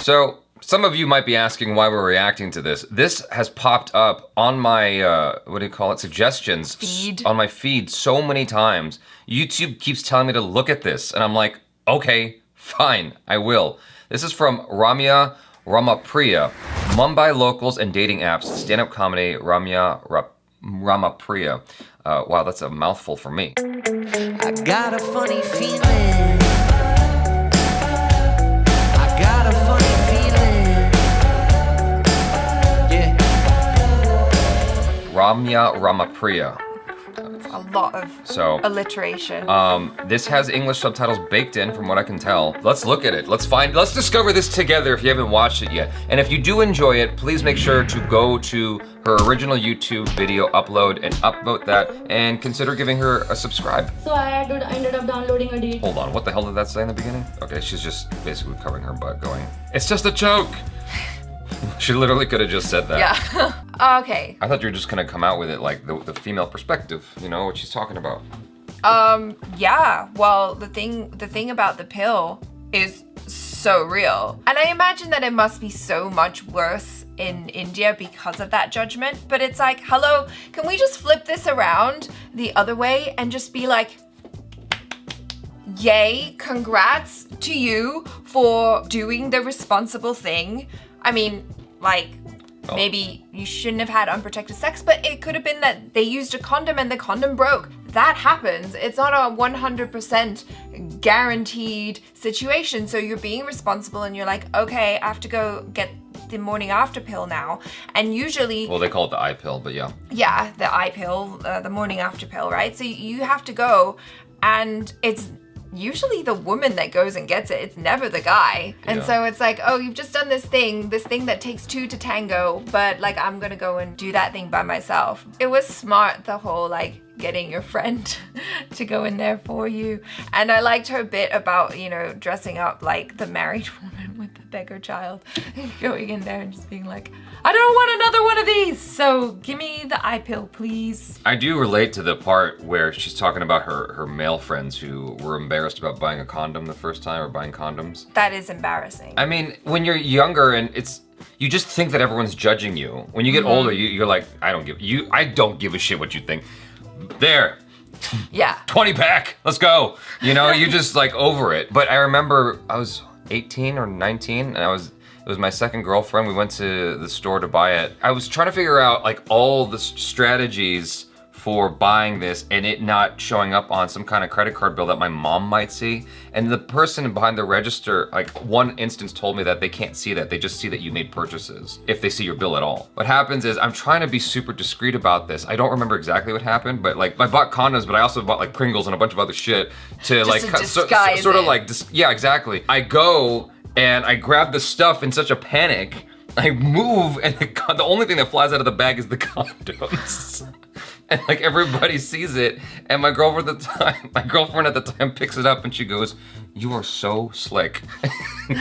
So, some of you might be asking why we're reacting to this. This has popped up on my, what do you call it, suggestions. Feed. On my feed so many times. YouTube keeps telling me to look at this, and I'm like, okay, fine, I will. This is from Ramya, Ramapriya. Mumbai locals and dating apps, stand-up comedy, Ramapriya. Wow, that's a mouthful for me. I got a funny feeling. I got a funny feeling. Yeah. Ramya, Ramapriya. A lot of alliteration. This has English subtitles baked in from what I can tell. Let's look at it. Let's discover this together if you haven't watched it yet. And if you do enjoy it, please make sure to go to her original YouTube video upload and upvote that and consider giving her a subscribe. So I ended up downloading a date. Hold on, what the hell did that say in the beginning? Okay, she's just basically covering her butt going, it's just a joke. She literally could have just said that. Yeah. Okay. I thought you were just gonna come out with it like the female perspective, you know, what she's talking about. Yeah. Well, the thing about the pill is so real. And I imagine that it must be so much worse in India because of that judgment. But it's like, hello, can we just flip this around the other way and just be like, yay, congrats to you for doing the responsible thing. I mean, like, maybe you shouldn't have had unprotected sex, but it could have been that they used a condom and the condom broke. That happens. It's not a 100% guaranteed situation. So you're being responsible and you're like, okay, I have to go get the morning after pill now. And usually... Well, they call it the eye pill, but yeah. Yeah, the eye pill, the morning after pill, right? So you have to go and it's usually the woman that goes and gets it. It's never the guy. And so it's like, oh, you've just done this thing that takes two to tango, but like, I'm gonna go and do that thing by myself. It was smart, the whole like getting your friend to go in there for you. And I liked her bit about, you know, dressing up like the married woman with the beggar child, going in there and just being like, I don't want another one of these, so give me the eye pill, please. I do relate to the part where she's talking about her male friends who were embarrassed about buying a condom the first time or buying condoms. That is embarrassing. I mean, when you're younger and you just think that everyone's judging you. When you get older, you're like, I don't give a shit what you think. There. Yeah. 20 pack, let's go. You know, you just like over it. But I remember I was 18 or 19 and it was my second girlfriend. We went to the store to buy it. I was trying to figure out like all the strategies for buying this and it not showing up on some kind of credit card bill that my mom might see. And the person behind the register, like one instance told me that they can't see that. They just see that you made purchases if they see your bill at all. What happens is I'm trying to be super discreet about this. I don't remember exactly what happened, but like I bought condoms, but I also bought like Pringles and a bunch of other shit to just like disguise sort of it. like, yeah, exactly. I go and I grab the stuff in such a panic. I move and the only thing that flies out of the bag is the condoms. And like everybody sees it, and my girlfriend at the time picks it up and she goes, "You are so slick."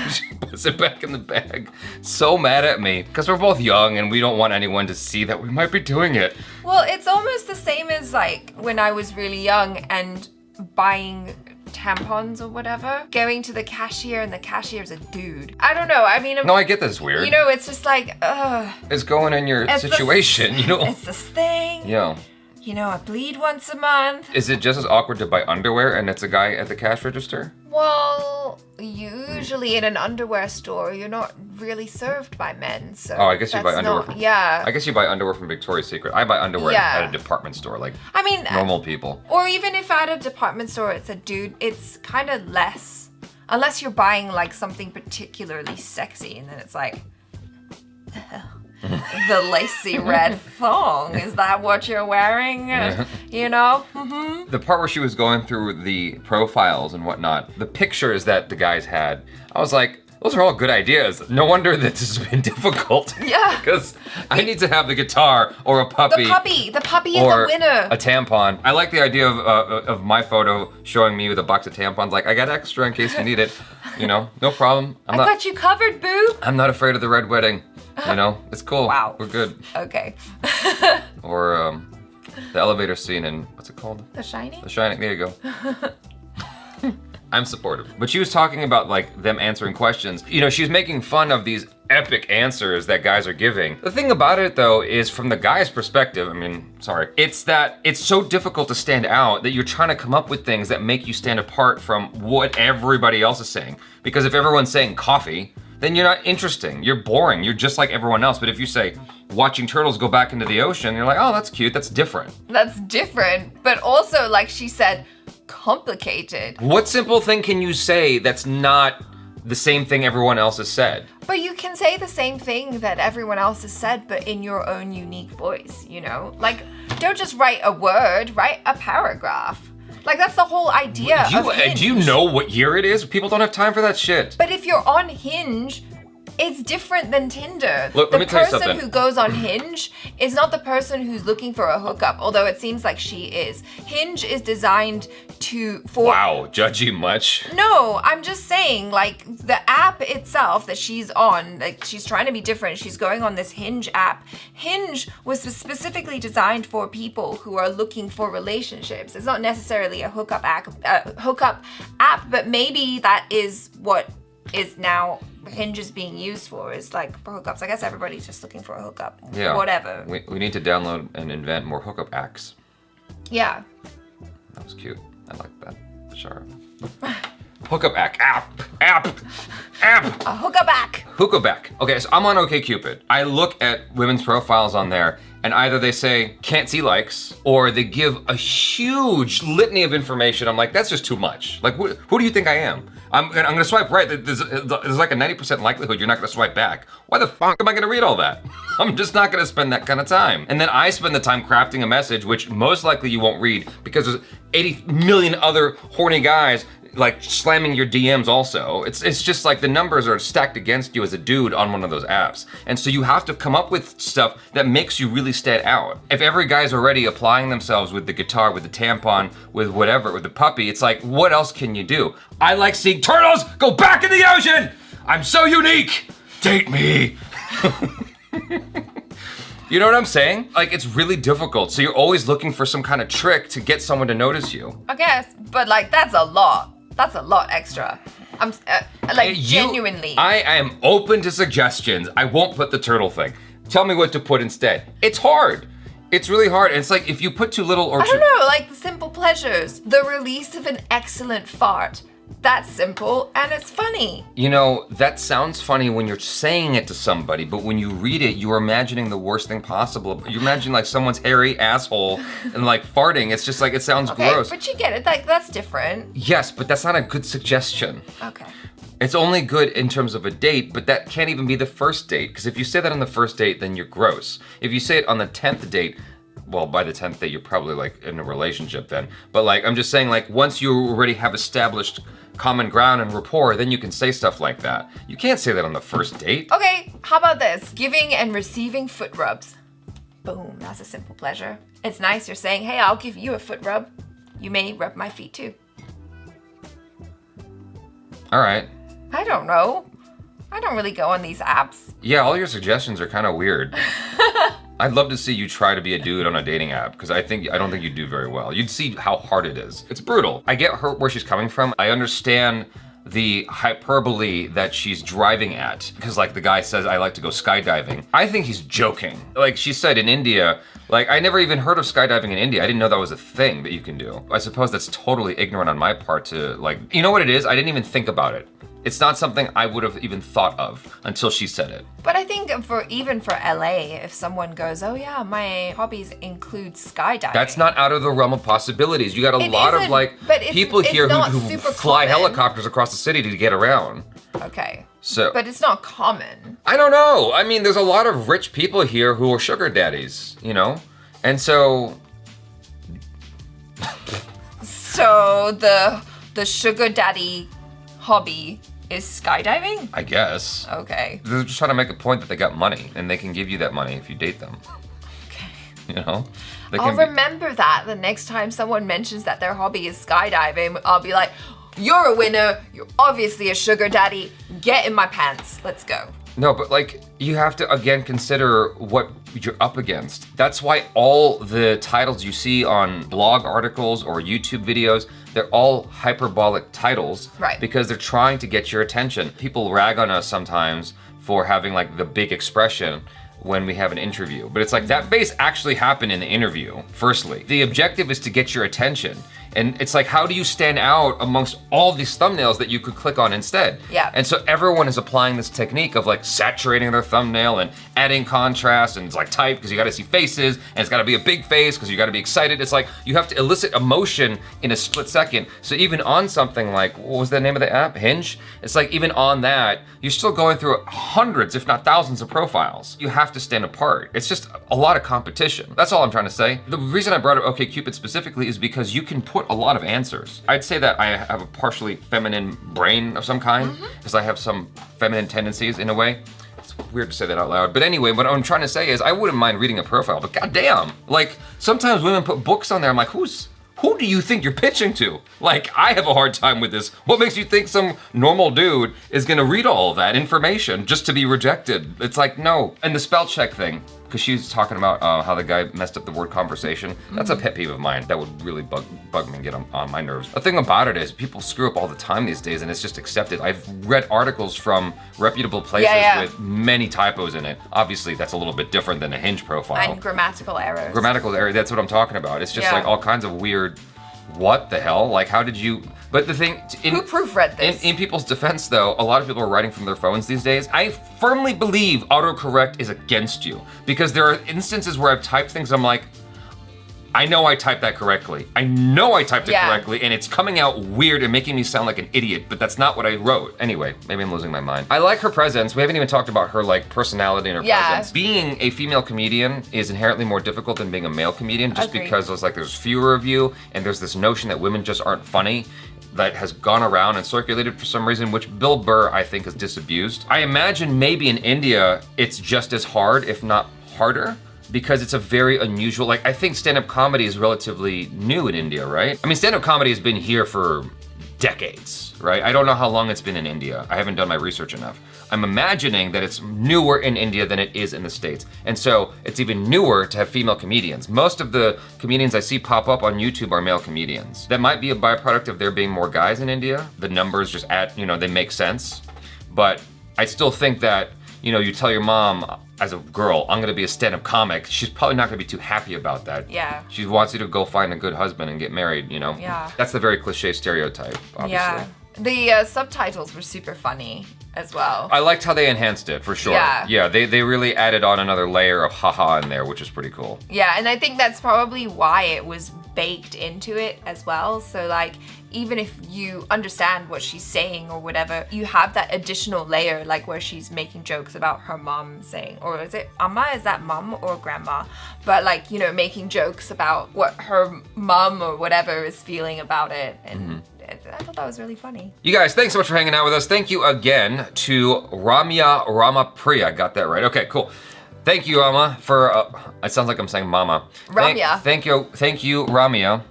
She puts it back in the bag, so mad at me because we're both young and we don't want anyone to see that we might be doing it. Well, it's almost the same as like when I was really young and buying tampons or whatever, going to the cashier and the cashier's a dude. I don't know. I mean, no, I get this weird. You know, it's just like, it's going in your situation, you know. It's this thing. Yeah. You know, I bleed once a month. Is it just as awkward to buy underwear and it's a guy at the cash register? Well, usually in an underwear store, you're not really served by men, so. Oh, I guess you buy underwear. Yeah. I guess you buy underwear from Victoria's Secret. I buy underwear at a department store, like normal people. Or even if at a department store it's a dude, it's kind of less. Unless you're buying like something particularly sexy, and then it's like, the lacy red thong. Is that what you're wearing? You know? Mm-hmm. The part where she was going through the profiles and whatnot, the pictures that the guys had, I was like, those are all good ideas. No wonder that this has been difficult. Yeah. Because I need to have the guitar or a puppy. The puppy is or a winner. A tampon. I like the idea of my photo showing me with a box of tampons. Like, I got extra in case you need it. You know, no problem. I got you covered, boo. I'm not afraid of the red wedding. You know, it's cool. Wow. We're good. Okay. Or the elevator scene in, what's it called? The Shining? The Shining, there you go. I'm supportive. But she was talking about like them answering questions. You know, she's making fun of these epic answers that guys are giving. The thing about it though is from the guy's perspective, it's that it's so difficult to stand out that you're trying to come up with things that make you stand apart from what everybody else is saying. Because if everyone's saying coffee, then you're not interesting. You're boring. You're just like everyone else. But if you say, watching turtles go back into the ocean, you're like, oh, that's cute. That's different. That's different. But also, like she said, complicated. What simple thing can you say that's not the same thing everyone else has said? But you can say the same thing that everyone else has said, but in your own unique voice, you know? Like, don't just write a word, write a paragraph. Like, that's the whole idea of Hinge. Do you know what year it is? People don't have time for that shit. But if you're on Hinge, it's different than Tinder. Look, let me tell you something. The person who goes on Hinge is not the person who's looking for a hookup, although it seems like she is. Hinge is designed for... Wow, judgy much? No, I'm just saying, like, the app itself that she's on, like, she's trying to be different. She's going on this Hinge app. Hinge was specifically designed for people who are looking for relationships. It's not necessarily a hookup app, but maybe that is what is now Hinge is being used for, is like for hookups. I guess everybody's just looking for a hookup. Yeah. Whatever. We need to download and invent more hookup acts. Yeah. That was cute. I like that. Sure. Hookup app. A hookup app. Hookup app. Okay, so I'm on OkCupid. I look at women's profiles on there, and either they say can't see likes, or they give a huge litany of information. I'm like, that's just too much. Like, who do you think I am? I'm gonna swipe right. There's like a 90% likelihood you're not gonna swipe back. Why the fuck am I gonna read all that? I'm just not gonna spend that kind of time. And then I spend the time crafting a message, which most likely you won't read because there's 80 million other horny guys like slamming your DMs also. It's just like the numbers are stacked against you as a dude on one of those apps. And so you have to come up with stuff that makes you really stand out. If every guy's already applying themselves with the guitar, with the tampon, with whatever, with the puppy, it's like, what else can you do? I like seeing turtles go back in the ocean! I'm so unique! Date me! You know what I'm saying? Like, it's really difficult. So you're always looking for some kind of trick to get someone to notice you. I guess, but like, that's a lot. That's a lot extra. I'm genuinely. I am open to suggestions. I won't put the turtle thing. Tell me what to put instead. It's hard. It's really hard. It's like if you put too little or I don't know, like the simple pleasures. The release of an excellent fart. That's simple and it's funny. You know, that sounds funny when you're saying it to somebody, but when you read it, you're imagining the worst thing possible. You imagine like someone's hairy asshole and like farting. It's just like, it sounds gross. But you get it, like that's different. Yes, but that's not a good suggestion. Okay. It's only good in terms of a date, but that can't even be the first date. Because if you say that on the first date, then you're gross. If you say it on the 10th date, well, by the 10th date, you're probably like in a relationship then. But like, I'm just saying like, once you already have established common ground and rapport, then you can say stuff like that. You can't say that on the first date. Okay, how about this? Giving and receiving foot rubs. Boom, that's a simple pleasure. It's nice, you're saying, hey, I'll give you a foot rub. You may rub my feet too. All right. I don't know. I don't really go on these apps. Yeah, all your suggestions are kind of weird. I'd love to see you try to be a dude on a dating app, because I don't think you'd do very well. You'd see how hard it is. It's brutal. I get where she's coming from. I understand the hyperbole that she's driving at, because like the guy says, I like to go skydiving. I think he's joking. Like she said in India, like I never even heard of skydiving in India. I didn't know that was a thing that you can do. I suppose that's totally ignorant on my part to like, you know what it is? I didn't even think about it. It's not something I would have even thought of until she said it. But I think even for LA, if someone goes, oh yeah, my hobbies include skydiving. That's not out of the realm of possibilities. You got a lot of like people here who fly helicopters across the city to get around. Okay. So, but it's not common. I don't know. I mean, there's a lot of rich people here who are sugar daddies, you know? And so... So the sugar daddy hobby is skydiving? I guess. Okay. They're just trying to make a point that they got money, and they can give you that money if you date them. Okay. You know? I'll remember that the next time someone mentions that their hobby is skydiving. I'll be like, you're a winner. You're obviously a sugar daddy. Get in my pants. Let's go. No, but like you have to again consider what you're up against. That's why all the titles you see on blog articles or YouTube videos, they're all hyperbolic titles. Right. Because they're trying to get your attention. People rag on us sometimes for having like the big expression when we have an interview. But it's like that face actually happened in the interview, firstly. The objective is to get your attention. And it's like, how do you stand out amongst all these thumbnails that you could click on instead? Yeah. And so everyone is applying this technique of like saturating their thumbnail and adding contrast and it's like type because you gotta see faces and it's gotta be a big face because you gotta be excited. It's like you have to elicit emotion in a split second. So even on something like, what was the name of the app? Hinge? It's like even on that, you're still going through hundreds, if not thousands of profiles. You have to stand apart. It's just a lot of competition. That's all I'm trying to say. The reason I brought up OkCupid specifically is because you can put a lot of answers. I'd say that I have a partially feminine brain of some kind because I have some feminine tendencies in a way. It's weird to say that out loud. But anyway, what I'm trying to say is I wouldn't mind reading a profile, but goddamn, like sometimes women put books on there. I'm like, who do you think you're pitching to? Like, I have a hard time with this. What makes you think some normal dude is gonna read all of that information just to be rejected? It's like, no. And the spell check thing, because she's talking about how the guy messed up the word conversation. That's a pet peeve of mine. That would really bug me and get on my nerves. The thing about it is people screw up all the time these days and it's just accepted. I've read articles from reputable places with many typos in it. Obviously, that's a little bit different than a Hinge profile. And grammatical errors. Grammatical errors, that's what I'm talking about. It's just like all kinds of weird, what the hell? Like, how did you... But the thing... Who proofread this? In people's defense, though, a lot of people are writing from their phones these days. I firmly believe autocorrect is against you. Because there are instances where I've typed things, I'm like, I know I typed that correctly. I know I typed it correctly, and it's coming out weird and making me sound like an idiot, but that's not what I wrote. Anyway, maybe I'm losing my mind. I like her presence. We haven't even talked about her like personality and her presence. Being a female comedian is inherently more difficult than being a male comedian just because there's fewer of you, and there's this notion that women just aren't funny that has gone around and circulated for some reason, which Bill Burr, I think, is disabused. I imagine maybe in India, it's just as hard, if not harder, because it's a very unusual, like I think stand-up comedy is relatively new in India, right? I mean, stand-up comedy has been here for decades, right? I don't know how long it's been in India. I haven't done my research enough. I'm imagining that it's newer in India than it is in the States. And so it's even newer to have female comedians. Most of the comedians I see pop up on YouTube are male comedians. That might be a byproduct of there being more guys in India. The numbers just they make sense. But I still think that, you tell your mom as a girl, I'm gonna be a stand-up comic, she's probably not gonna be too happy about that. Yeah. She wants you to go find a good husband and get married, Yeah. That's the very cliche stereotype, obviously. Yeah. The subtitles were super funny as well. I liked how they enhanced it, for sure. Yeah, they really added on another layer of haha in there, which is pretty cool. Yeah, and I think that's probably why it was baked into it as well. So like, even if you understand what she's saying or whatever, you have that additional layer, like where she's making jokes about her mom saying, or is it Amma? Is that mom or grandma? But like, making jokes about what her mom or whatever is feeling about it. And I thought that was really funny. You guys, thanks so much for hanging out with us. Thank you again to Ramya Ramapriya. Got that right. Okay, cool. Thank you, Rama, for, it sounds like I'm saying mama. Ramya. Thank you, Ramya.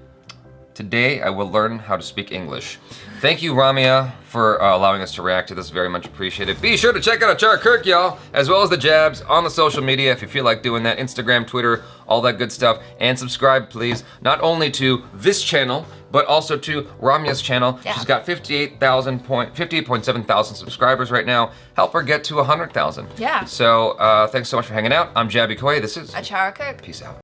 Today, I will learn how to speak English. Thank you, Ramya, for allowing us to react to this. Very much appreciated. Be sure to check out Achara Kirk, y'all, as well as the Jabs on the social media if you feel like doing that. Instagram, Twitter, all that good stuff. And subscribe, please, not only to this channel, but also to Ramya's channel. Yeah. She's got 58.7 thousand subscribers right now. Help her get to 100,000. Yeah. So thanks so much for hanging out. I'm Jaby Koay. This is Achara Kirk. Peace out.